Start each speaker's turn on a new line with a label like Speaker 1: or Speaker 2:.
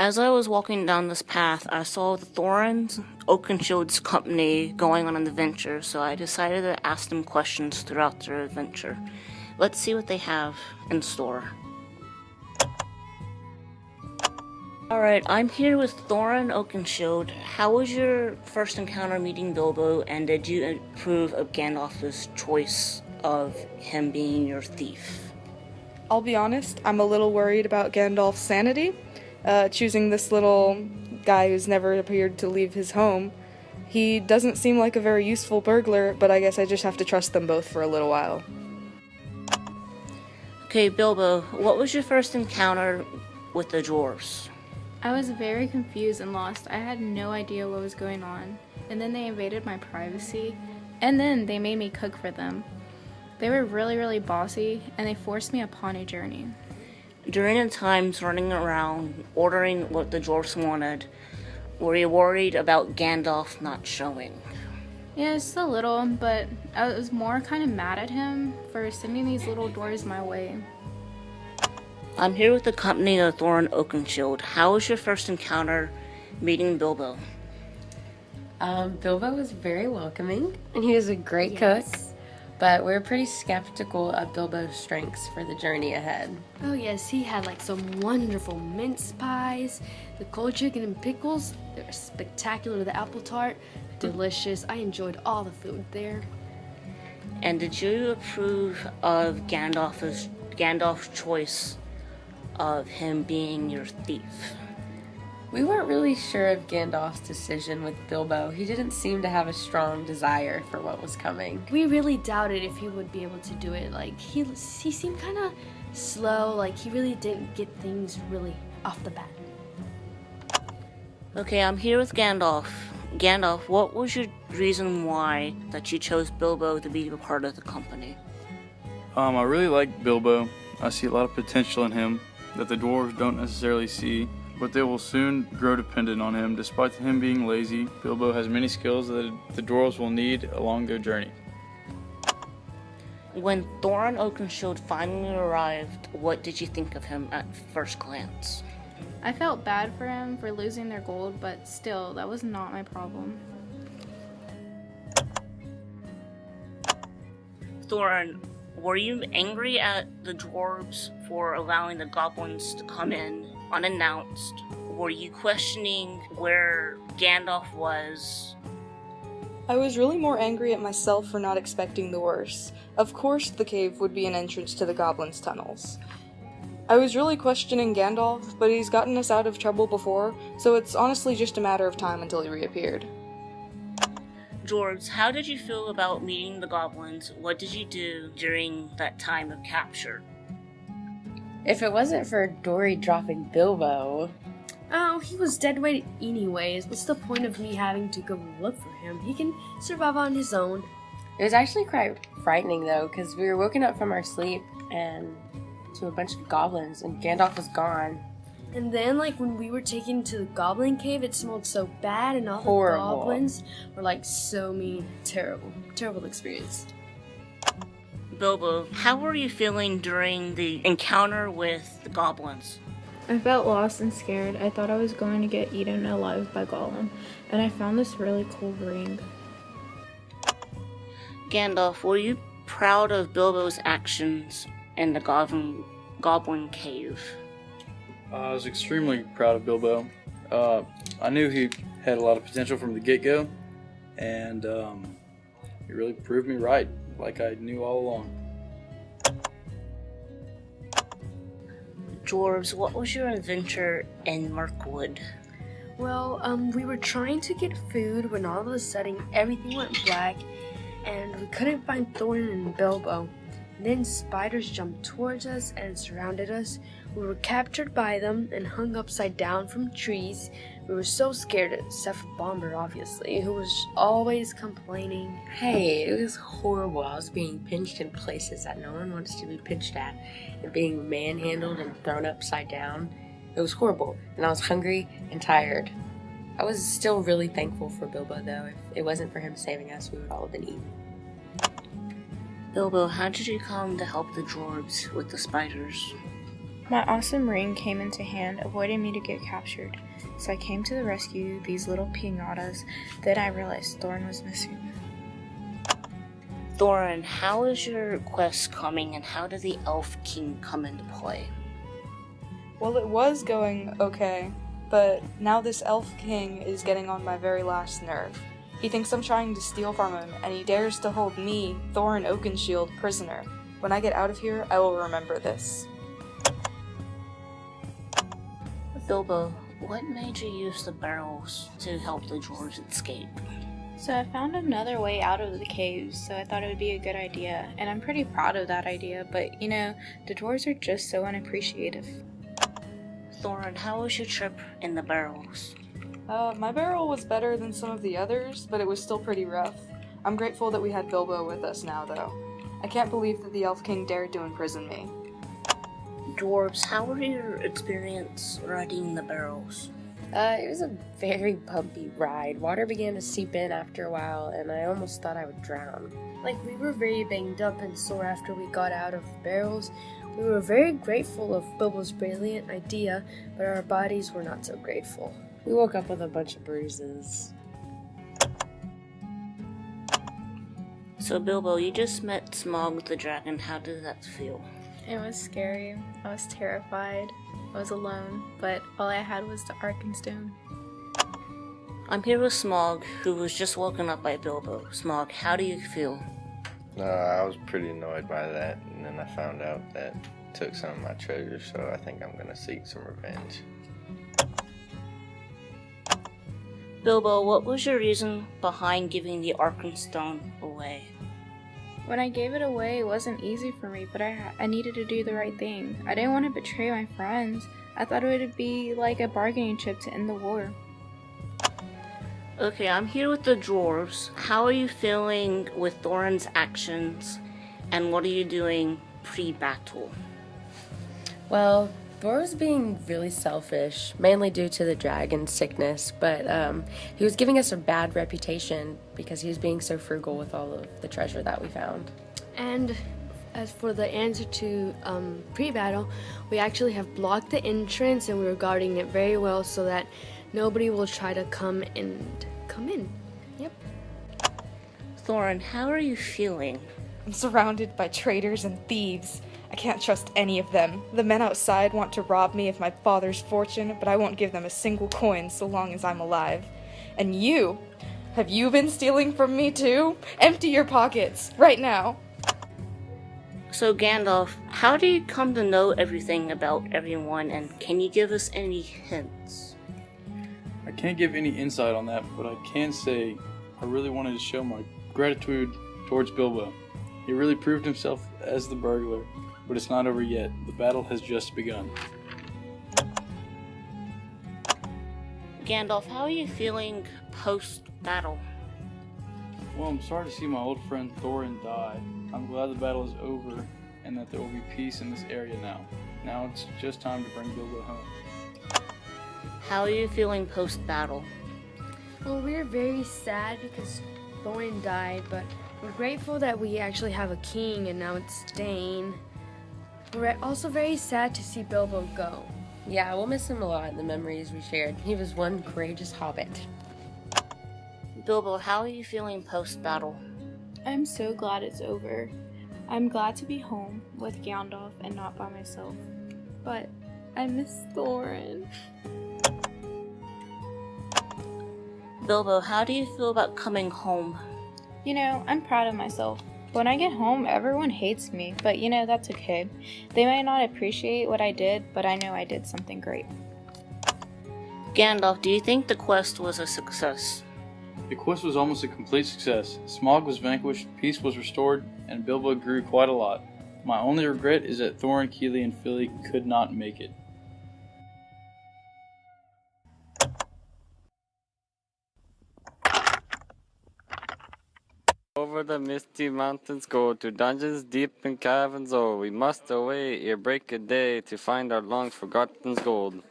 Speaker 1: As I was walking down this path, I saw the Thorns, Oakenshield's company, going on an adventure, so I decided to ask them questions throughout their adventure. Let's see what they have in store. Alright, I'm here with Thorin Oakenshield. How was your first encounter meeting Bilbo, and did you approve of Gandalf's choice of him being your thief?
Speaker 2: I'll be honest, I'm a little worried about Gandalf's sanity. Choosing this little guy who's never appeared to leave his home. He doesn't seem like a very useful burglar, but I guess I just have to trust them both for a little while.
Speaker 1: Okay, Bilbo, what was your first encounter with the dwarves?
Speaker 3: I was very confused and lost. I had no idea what was going on. And then they invaded my privacy. And then they made me cook for them. They were really, really bossy, and they forced me upon a journey.
Speaker 1: During the times running around, ordering what the dwarves wanted, were you worried about Gandalf not showing?
Speaker 3: Yeah, just a little, but I was more kind of mad at him for sending these little dwarves my way.
Speaker 1: I'm here with the company of Thorin Oakenshield. How was your first encounter meeting Bilbo?
Speaker 4: Bilbo was very welcoming, and he was a great cook, but we were pretty skeptical of Bilbo's strengths for the journey ahead.
Speaker 5: Oh yes, he had some wonderful mince pies, the cold chicken and pickles. They were spectacular. The apple tart, delicious. I enjoyed all the food there.
Speaker 1: And did you approve of Gandalf's choice of him being your thief?
Speaker 4: We weren't really sure of Gandalf's decision with Bilbo. He didn't seem to have a strong desire for what was coming.
Speaker 5: We really doubted if he would be able to do it. He seemed kind of slow. He really didn't get things really off the bat.
Speaker 1: Okay, I'm here with Gandalf. Gandalf, what was your reason why that you chose Bilbo to be a part of the company?
Speaker 6: I really like Bilbo. I see a lot of potential in him that the dwarves don't necessarily see, but they will soon grow dependent on him. Despite him being lazy, Bilbo has many skills that the dwarves will need along their journey.
Speaker 1: When Thorin Oakenshield finally arrived, what did you think of him at first glance?
Speaker 3: I felt bad for him for losing their gold, but still, that was not my problem.
Speaker 1: Thorin, were you angry at the dwarves for allowing the goblins to come in unannounced? Were you questioning where Gandalf was?
Speaker 2: I was really more angry at myself for not expecting the worst. Of course the cave would be an entrance to the goblins' tunnels. I was really questioning Gandalf, but he's gotten us out of trouble before, so it's honestly just a matter of time until he reappeared.
Speaker 1: Dwarves, how did you feel about meeting the goblins? What did you do during that time of capture?
Speaker 4: If it wasn't for Dory dropping Bilbo...
Speaker 5: Oh, he was dead weight anyways. What's the point of me having to go look for him? He can survive on his own.
Speaker 4: It was actually quite frightening, though, because we were woken up from our sleep and to a bunch of goblins, and Gandalf was gone.
Speaker 5: And then, when we were taken to the goblin cave, it smelled so bad, and all
Speaker 4: Horrible.
Speaker 5: the goblins were, so mean. Terrible. Terrible experience.
Speaker 1: Bilbo, how were you feeling during the encounter with the goblins?
Speaker 3: I felt lost and scared. I thought I was going to get eaten alive by Gollum, and I found this really cool ring.
Speaker 1: Gandalf, were you proud of Bilbo's actions in the goblin cave?
Speaker 6: I was extremely proud of Bilbo. I knew he had a lot of potential from the get-go, and he really proved me right, like I knew all along.
Speaker 1: Dwarves, what was your adventure in Mirkwood?
Speaker 5: Well, we were trying to get food when all of a sudden everything went black, and we couldn't find Thorin and Bilbo. And then spiders jumped towards us and surrounded us. We were captured by them and hung upside down from trees. We were so scared, except for Bomber, obviously, who was always complaining.
Speaker 4: Hey, it was horrible. I was being pinched in places that no one wants to be pinched at, and being manhandled and thrown upside down. It was horrible, and I was hungry and tired. I was still really thankful for Bilbo, though. If it wasn't for him saving us, we would all have been eaten.
Speaker 1: Bilbo, how did you come to help the dwarves with the spiders?
Speaker 3: My awesome ring came into hand, avoiding me to get captured. So I came to the rescue, these little pinatas. Then I realized Thorin was missing.
Speaker 1: Thorin, how is your quest coming and how did the Elf King come into play?
Speaker 2: Well, it was going okay, but now this Elf King is getting on my very last nerve. He thinks I'm trying to steal from him, and he dares to hold me, Thorin Oakenshield, prisoner. When I get out of here, I will remember this.
Speaker 1: Bilbo, what made you use the barrels to help the dwarves escape?
Speaker 3: So I found another way out of the caves, so I thought it would be a good idea, and I'm pretty proud of that idea, but the dwarves are just so unappreciative.
Speaker 1: Thorin, how was your trip in the barrels?
Speaker 2: My barrel was better than some of the others, but it was still pretty rough. I'm grateful that we had Bilbo with us now, though. I can't believe that the Elf King dared to imprison me.
Speaker 1: Dwarves, how were your experience riding the barrels?
Speaker 4: It was a very bumpy ride. Water began to seep in after a while, and I almost thought I would drown.
Speaker 5: We were very banged up and sore after we got out of the barrels. We were very grateful of Bilbo's brilliant idea, but our bodies were not so grateful.
Speaker 4: We woke up with a bunch of bruises.
Speaker 1: So Bilbo, you just met Smaug the dragon. How did that feel?
Speaker 3: It was scary. I was terrified. I was alone, but all I had was the Arkenstone.
Speaker 1: I'm here with Smaug, who was just woken up by Bilbo. Smaug, how do you feel?
Speaker 7: I was pretty annoyed by that, and then I found out that it took some of my treasures, so I think I'm gonna seek some revenge.
Speaker 1: Bilbo, what was your reason behind giving the Arkenstone away?
Speaker 3: When I gave it away, it wasn't easy for me, but I needed to do the right thing. I didn't want to betray my friends. I thought it would be like a bargaining chip to end the war.
Speaker 1: Okay, I'm here with the dwarves. How are you feeling with Thorin's actions, and what are you doing pre-battle?
Speaker 4: Well, Thor was being really selfish, mainly due to the dragon sickness, but he was giving us a bad reputation because he was being so frugal with all of the treasure that we found.
Speaker 5: And as for the answer to pre-battle, we actually have blocked the entrance and we were guarding it very well so that nobody will try to come in. Yep.
Speaker 1: Thorin, how are you feeling?
Speaker 2: I'm surrounded by traitors and thieves. I can't trust any of them. The men outside want to rob me of my father's fortune, but I won't give them a single coin so long as I'm alive. And you? Have you been stealing from me too? Empty your pockets, right now.
Speaker 1: So Gandalf, how do you come to know everything about everyone, and can you give us any hints?
Speaker 6: I can't give any insight on that, but I can say I really wanted to show my gratitude towards Bilbo. He really proved himself as the burglar, but it's not over yet. The battle has just begun.
Speaker 1: Gandalf, how are you feeling post-battle?
Speaker 6: Well, I'm sorry to see my old friend Thorin die. I'm glad the battle is over and that there will be peace in this area now. Now it's just time to bring Bilbo home.
Speaker 1: How are you feeling post-battle?
Speaker 5: Well, we're very sad because Thorin died, but we're grateful that we actually have a king and now it's Dane. We're also very sad to see Bilbo go.
Speaker 4: Yeah, we'll miss him a lot in the memories we shared. He was one courageous hobbit.
Speaker 1: Bilbo, how are you feeling post-battle?
Speaker 3: I'm so glad it's over. I'm glad to be home with Gandalf and not by myself. But I miss Thorin.
Speaker 1: Bilbo, how do you feel about coming home?
Speaker 3: I'm proud of myself. When I get home, everyone hates me, but that's okay. They might not appreciate what I did, but I know I did something great.
Speaker 1: Gandalf, do you think the quest was a success?
Speaker 6: The quest was almost a complete success. Smaug was vanquished, peace was restored, and Bilbo grew quite a lot. My only regret is that Thorin, Keely, and Philly could not make it.
Speaker 8: Over the misty mountains go, to dungeons deep in caverns, oh, we must away ere break of day to find our long forgotten gold.